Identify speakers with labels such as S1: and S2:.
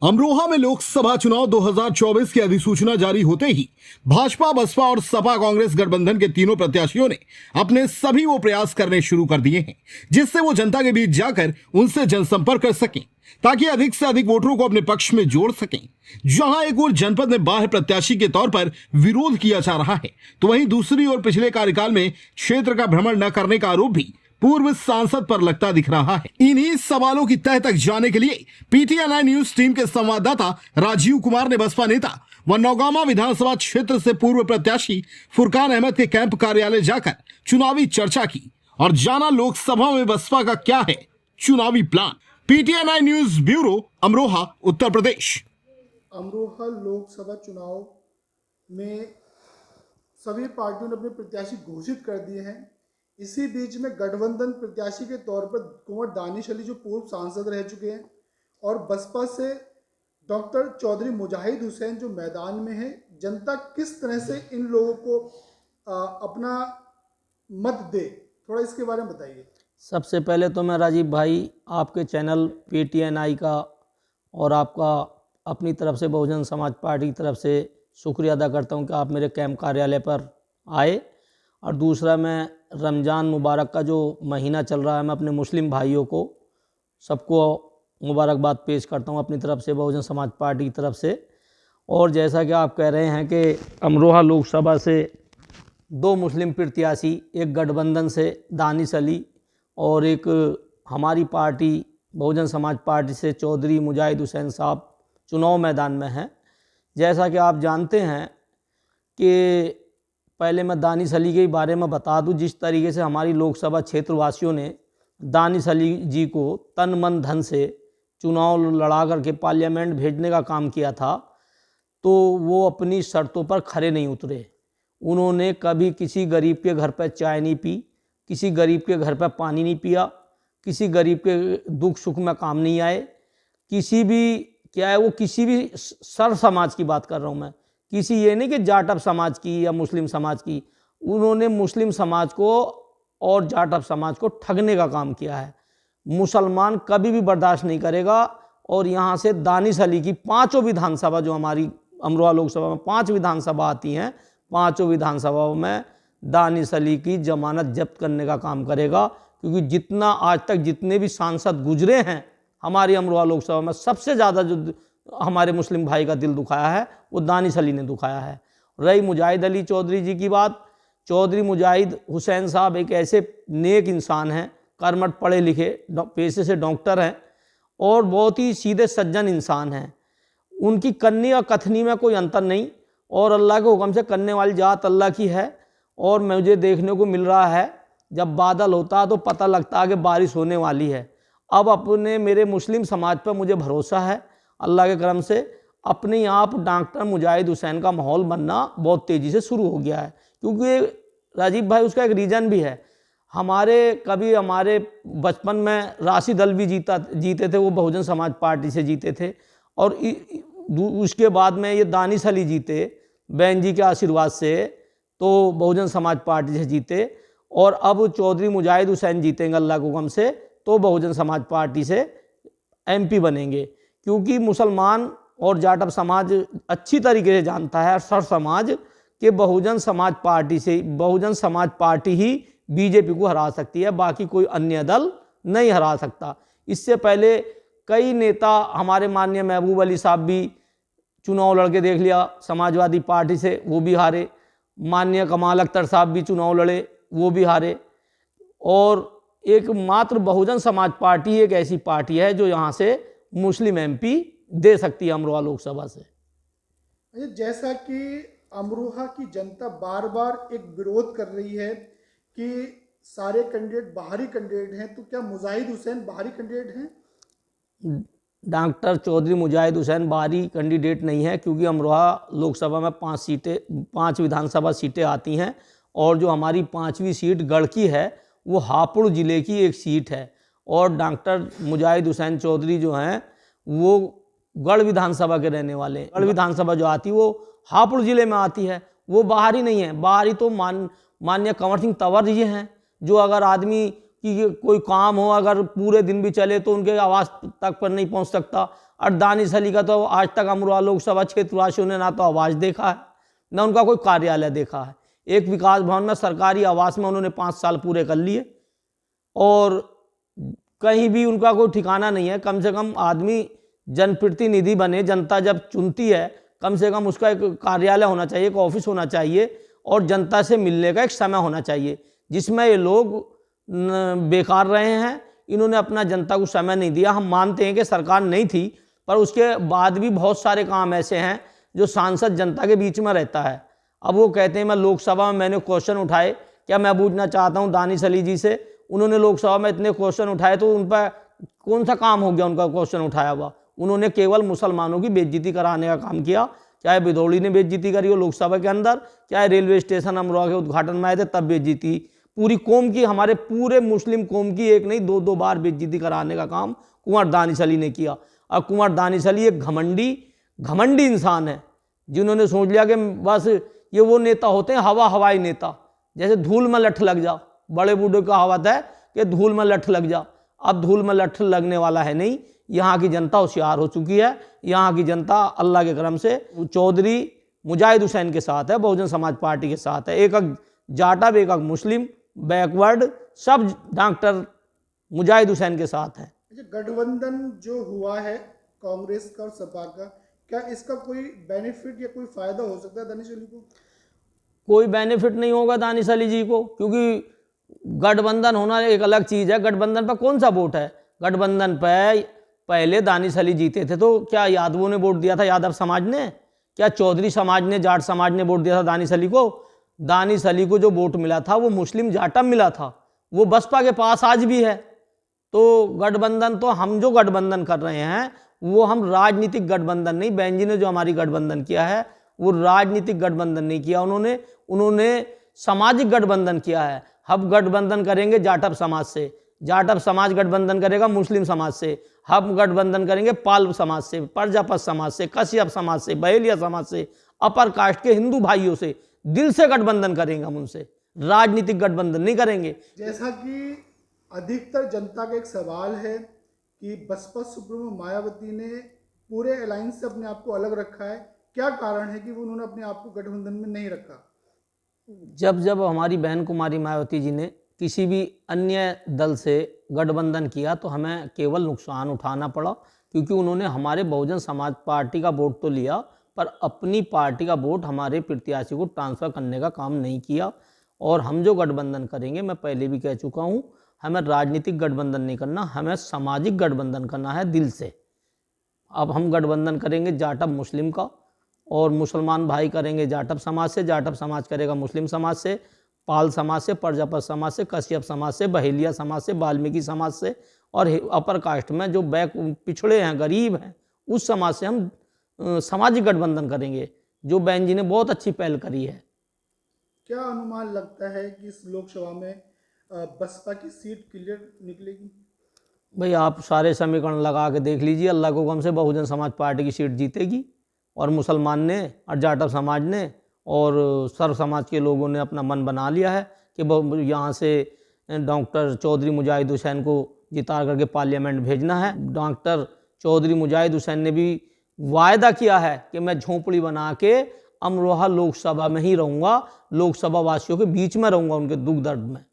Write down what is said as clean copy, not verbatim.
S1: अमरोहा में लोकसभा चुनाव 2024 की अधिसूचना जारी होते ही भाजपा, बसपा और सपा कांग्रेस गठबंधन के तीनों प्रत्याशियों ने अपने सभी वो प्रयास करने शुरू कर दिए हैं जिससे वो जनता के बीच जाकर उनसे जनसंपर्क कर सकें ताकि अधिक से अधिक वोटरों को अपने पक्ष में जोड़ सकें। जहां एक ओर जनपद में बाह्य प्रत्याशी के तौर पर विरोध किया जा रहा है तो वहीं दूसरी ओर पिछले कार्यकाल में क्षेत्र का भ्रमण न करने का आरोप भी पूर्व सांसद पर लगता दिख रहा है। इन्हीं सवालों की तह तक जाने के लिए पीटीआई न्यूज टीम के संवाददाता राजीव कुमार ने बसपा नेता व नौगामा विधानसभा क्षेत्र से पूर्व प्रत्याशी फुरकान अहमद के कैंप कार्यालय जाकर चुनावी चर्चा की और जाना लोकसभा में बसपा का क्या है चुनावी plan. PTI news bureau, Amroha, Uttar Pradesh.
S2: Amroha Lok Sabha चुनाव में सभी पार्टियों ने अपने प्रत्याशी घोषित कर दिए हैं। इसी बीच में गठबंधन प्रत्याशी के तौर पर कुंवर दानिश अली जो पूर्व सांसद रह चुके हैं और बसपा से डॉक्टर चौधरी मुजाहिद हुसैन जो मैदान में है, जनता किस तरह से इन लोगों को अपना मत दे, थोड़ा इसके बारे में बताइए।
S3: सबसे पहले तो मैं राजीव भाई आपके चैनल पीटीआई का और आपका अपनी तरफ से बहुजन समाज पार्टी की तरफ से शुक्रिया अदा करता हूं कि आप मेरे कैंप कार्यालय पर आए। और दूसरा, मैं रमज़ान मुबारक का जो महीना चल रहा है, मैं अपने मुस्लिम भाइयों को सबको मुबारकबाद पेश करता हूं अपनी तरफ से, बहुजन समाज पार्टी की तरफ से। और जैसा कि आप कह रहे हैं कि अमरोहा लोकसभा से दो मुस्लिम प्रत्याशी, एक गठबंधन से दानिश अली और एक हमारी पार्टी बहुजन समाज पार्टी से चौधरी मुजाहिद हुसैन साहब चुनाव मैदान में हैं। जैसा कि आप जानते हैं कि पहले मैं दानिश अली के बारे में बता दूं, जिस तरीके से हमारी लोकसभा क्षेत्रवासियों ने दानिश अली जी को तन मन धन से चुनाव लड़ा करके पार्लियामेंट भेजने का काम किया था, तो वो अपनी शर्तों पर खरे नहीं उतरे। उन्होंने कभी किसी गरीब के घर पर चाय नहीं पी, किसी गरीब के घर पर पानी नहीं पिया, किसी गरीब के दुख सुख में काम नहीं आए। किसी भी क्या है, वो किसी भी सर समाज की बात कर रहा हूँ मैं, किसी ये नहीं कि जाटव समाज की या मुस्लिम समाज की, उन्होंने मुस्लिम समाज को और जाटव समाज को ठगने का काम किया है। मुसलमान कभी भी बर्दाश्त नहीं करेगा। और यहाँ से दानिश अली की पांचों विधानसभा, जो हमारी अमरोहा लोकसभा में 5 विधानसभा आती हैं, 5 विधानसभाओं में दानिश अली की जमानत जब्त करने का काम करेगा। क्योंकि जितना आज तक जितने भी सांसद गुजरे हैं हमारी अमरोहा लोकसभा में, सबसे ज़्यादा जो हमारे मुस्लिम भाई का दिल दुखाया है वो दानिश अली ने दुखाया है। रही मुजाहिद अली चौधरी जी की बात, चौधरी मुजाहिद हुसैन साहब एक ऐसे नेक इंसान हैं, कर्मठ पढ़े लिखे, पेशे से डॉक्टर हैं और बहुत ही सीधे सज्जन इंसान हैं। उनकी करनी और कथनी में कोई अंतर नहीं और अल्लाह के हुक्म से करने वाली जात अल्लाह की है। और मुझे देखने को मिल रहा है जब बादल होता है तो पता लगता है कि बारिश होने वाली है। अब अपने मेरे मुस्लिम समाज पर मुझे भरोसा है अल्लाह के करम से। अपने आप डॉक्टर मुजाहिद हुसैन का माहौल बनना बहुत तेज़ी से शुरू हो गया है। क्योंकि राजीव भाई उसका एक रीज़न भी है। कभी हमारे बचपन में राशिद अलवी जीते थे, वो बहुजन समाज पार्टी से जीते थे। और उसके बाद में ये दानिश अली जीते बहन जी के आशीर्वाद से, तो बहुजन समाज पार्टी से जीते। और अब चौधरी मुजाहिद हुसैन जीतेंगे अल्लाह के हुक्म से, तो बहुजन समाज पार्टी से एमपी बनेंगे। क्योंकि मुसलमान और जाटव समाज अच्छी तरीके से जानता है, सर समाज, कि बहुजन समाज पार्टी ही बीजेपी को हरा सकती है, बाकी कोई अन्य दल नहीं हरा सकता। इससे पहले कई नेता, हमारे माननीय महबूब अली साहब भी चुनाव लड़के देख लिया समाजवादी पार्टी से, वो भी हारे। माननीय कमाल अख्तर साहब भी चुनाव लड़े, वो भी हारे। और एक मात्र बहुजन समाज पार्टी एक ऐसी पार्टी है जो यहाँ से मुस्लिम एमपी दे सकती है अमरोहा लोकसभा से।
S2: जैसा कि अमरोहा की जनता बार बार एक विरोध कर रही है कि सारे कैंडिडेट बाहरी कैंडिडेट हैं, तो क्या मुजाहिद हुसैन बाहरी कैंडिडेट हैं?
S3: डॉक्टर चौधरी मुजाहिद हुसैन बाहरी कैंडिडेट नहीं है, क्योंकि अमरोहा लोकसभा में 5 विधानसभा सीटें आती हैं। और जो हमारी 5वीं सीट गढ़ की है वो हापुड़ ज़िले की एक सीट है। और डॉक्टर मुजाहिद हुसैन चौधरी जो हैं वो गढ़ विधानसभा के रहने वाले हैं। गढ़ विधानसभा जो आती है वो हापुड़ ज़िले में आती है, वो बाहरी नहीं है। बाहरी तो माननीय कंवर सिंह तंवर जी हैं, जो अगर आदमी कि कोई काम हो अगर पूरे दिन भी चले तो उनके आवास तक पर नहीं पहुंच सकता। और दानिश अली का तो आज तक अमरोहा लोकसभा क्षेत्रवासियों ने ना तो आवास देखा है ना उनका कोई कार्यालय देखा है। एक विकास भवन में सरकारी आवास में उन्होंने 5 साल पूरे कर लिए और कहीं भी उनका कोई ठिकाना नहीं है। कम से कम आदमी जनप्रतिनिधि बने, जनता जब चुनती है कम से कम उसका एक कार्यालय होना चाहिए, एक ऑफिस होना चाहिए और जनता से मिलने का एक समय होना चाहिए, जिसमें ये लोग बेकार रहे हैं। इन्होंने अपना जनता को समय नहीं दिया। हम मानते हैं कि सरकार नहीं थी, पर उसके बाद भी बहुत सारे काम ऐसे हैं जो सांसद जनता के बीच में रहता है। अब वो कहते हैं मैं लोकसभा में मैंने क्वेश्चन उठाए, क्या मैं पूछना चाहता हूँ दानिश अली जी से, उन्होंने लोकसभा में इतने क्वेश्चन उठाए तो उन पर कौन सा काम हो गया उनका क्वेश्चन उठाया हुआ? उन्होंने केवल मुसलमानों की बेइज्जती कराने का काम किया। चाहे बिदौड़ी ने बेइज्जती करी हो लोकसभा के अंदर, चाहे रेलवे स्टेशन अमरोहा के उद्घाटन में आए थे तब बेइज्जती, पूरी कौम की, हमारे पूरे मुस्लिम कौम की एक नहीं 2-2 बार बेइज्जती कराने का काम कुंवर दानिश अली ने किया। और कुंवर दानिश अली एक घमंडी इंसान है, जिन्होंने सोच लिया कि बस ये वो नेता होते हैं हवाई नेता, जैसे धूल में लठ लग जा। बड़े बूढ़े का कहावत है कि धूल में लठ लग जा। अब धूल में लठ लगने वाला है नहीं। यहाँ की जनता होशियार हो चुकी है। यहाँ की जनता अल्लाह के करम से चौधरी मुजाहिद हुसैन के साथ है, बहुजन समाज पार्टी के साथ है। एक जाटव, एक मुस्लिम, बैकवर्ड, सब डॉक्टर मुजाहिद हुसैन के साथ है।
S2: गठबंधन जो हुआ है कांग्रेस का और सपा का, क्या इसका कोई बेनिफिट या कोई फायदा हो सकता है दानिश अली को?
S3: कोई बेनिफिट नहीं होगा दानिश अली जी को, क्योंकि गठबंधन होना एक अलग चीज़ है। गठबंधन पर कौन सा वोट है? गठबंधन पर पहले दानिश अली जीते थे तो क्या यादवों ने वोट दिया था? यादव समाज ने? क्या चौधरी समाज ने, जाट समाज ने वोट दिया था दानिश अली को? दानिश अली को जो वोट मिला था वो मुस्लिम जाटम मिला था, वो बसपा के पास आज भी है। तो गठबंधन तो हम जो गठबंधन कर रहे हैं वो हम राजनीतिक गठबंधन नहीं, बहन जी ने जो हमारी गठबंधन किया है वो राजनीतिक गठबंधन नहीं किया उन्होंने सामाजिक गठबंधन किया है। हम गठबंधन करेंगे जाटव समाज से, जाटव समाज गठबंधन करेगा मुस्लिम समाज से, हम गठबंधन करेंगे पाल समाज से, प्रजापत समाज से, कश्यप समाज से, बहेलिया समाज से, अपर कास्ट के हिंदू भाइयों से। दिल से गठबंधन करेंगे हम उनसे, राजनीतिक गठबंधन नहीं करेंगे।
S2: जैसा कि अधिकतर जनता का एक सवाल है कि बसपा सुप्रीमो मायावती ने पूरे अलायंस से अपने आप को अलग रखा है, क्या कारण है कि वो उन्होंने अपने आप को गठबंधन में नहीं रखा?
S3: जब हमारी बहन कुमारी मायावती जी ने किसी भी अन्य दल से गठबंधन किया तो हमें केवल नुकसान उठाना पड़ा, क्योंकि उन्होंने हमारे बहुजन समाज पार्टी का वोट तो लिया पर अपनी पार्टी का वोट हमारे प्रत्याशी को ट्रांसफ़र करने का काम नहीं किया। और हम जो गठबंधन करेंगे, मैं पहले भी कह चुका हूँ, हमें राजनीतिक गठबंधन नहीं करना, हमें सामाजिक गठबंधन करना है दिल से। अब हम गठबंधन करेंगे जाटव मुस्लिम का, और मुसलमान भाई करेंगे जाटव समाज से, जाटव समाज करेगा मुस्लिम समाज से, पाल समाज से, प्रजापत समाज से, कश्यप समाज से, बहेलिया समाज से, वाल्मीकि समाज से, और अपर कास्ट में जो पिछड़े हैं, गरीब हैं, उस समाज से हम सामाजिक गठबंधन करेंगे, जो बहन जी ने बहुत अच्छी पहल करी है।
S2: क्या अनुमान लगता है कि इस लोकसभा में बसपा की सीट क्लियर निकलेगी?
S3: भाई आप सारे समीकरण लगा के देख लीजिए, अल्लाह को कम से बहुजन समाज पार्टी की सीट जीतेगी, और मुसलमान ने और जाटव समाज ने और सर्व समाज के लोगों ने अपना मन बना लिया है कि यहाँ से डॉक्टर चौधरी मुजाहिद हुसैन को जिता करके पार्लियामेंट भेजना है। डॉक्टर चौधरी मुजाहिद हुसैन ने भी वायदा किया है कि मैं झोंपड़ी बना के अमरोहा लोकसभा में ही रहूँगा, लोकसभा वासियों के बीच में रहूँगा, उनके दुख दर्द में।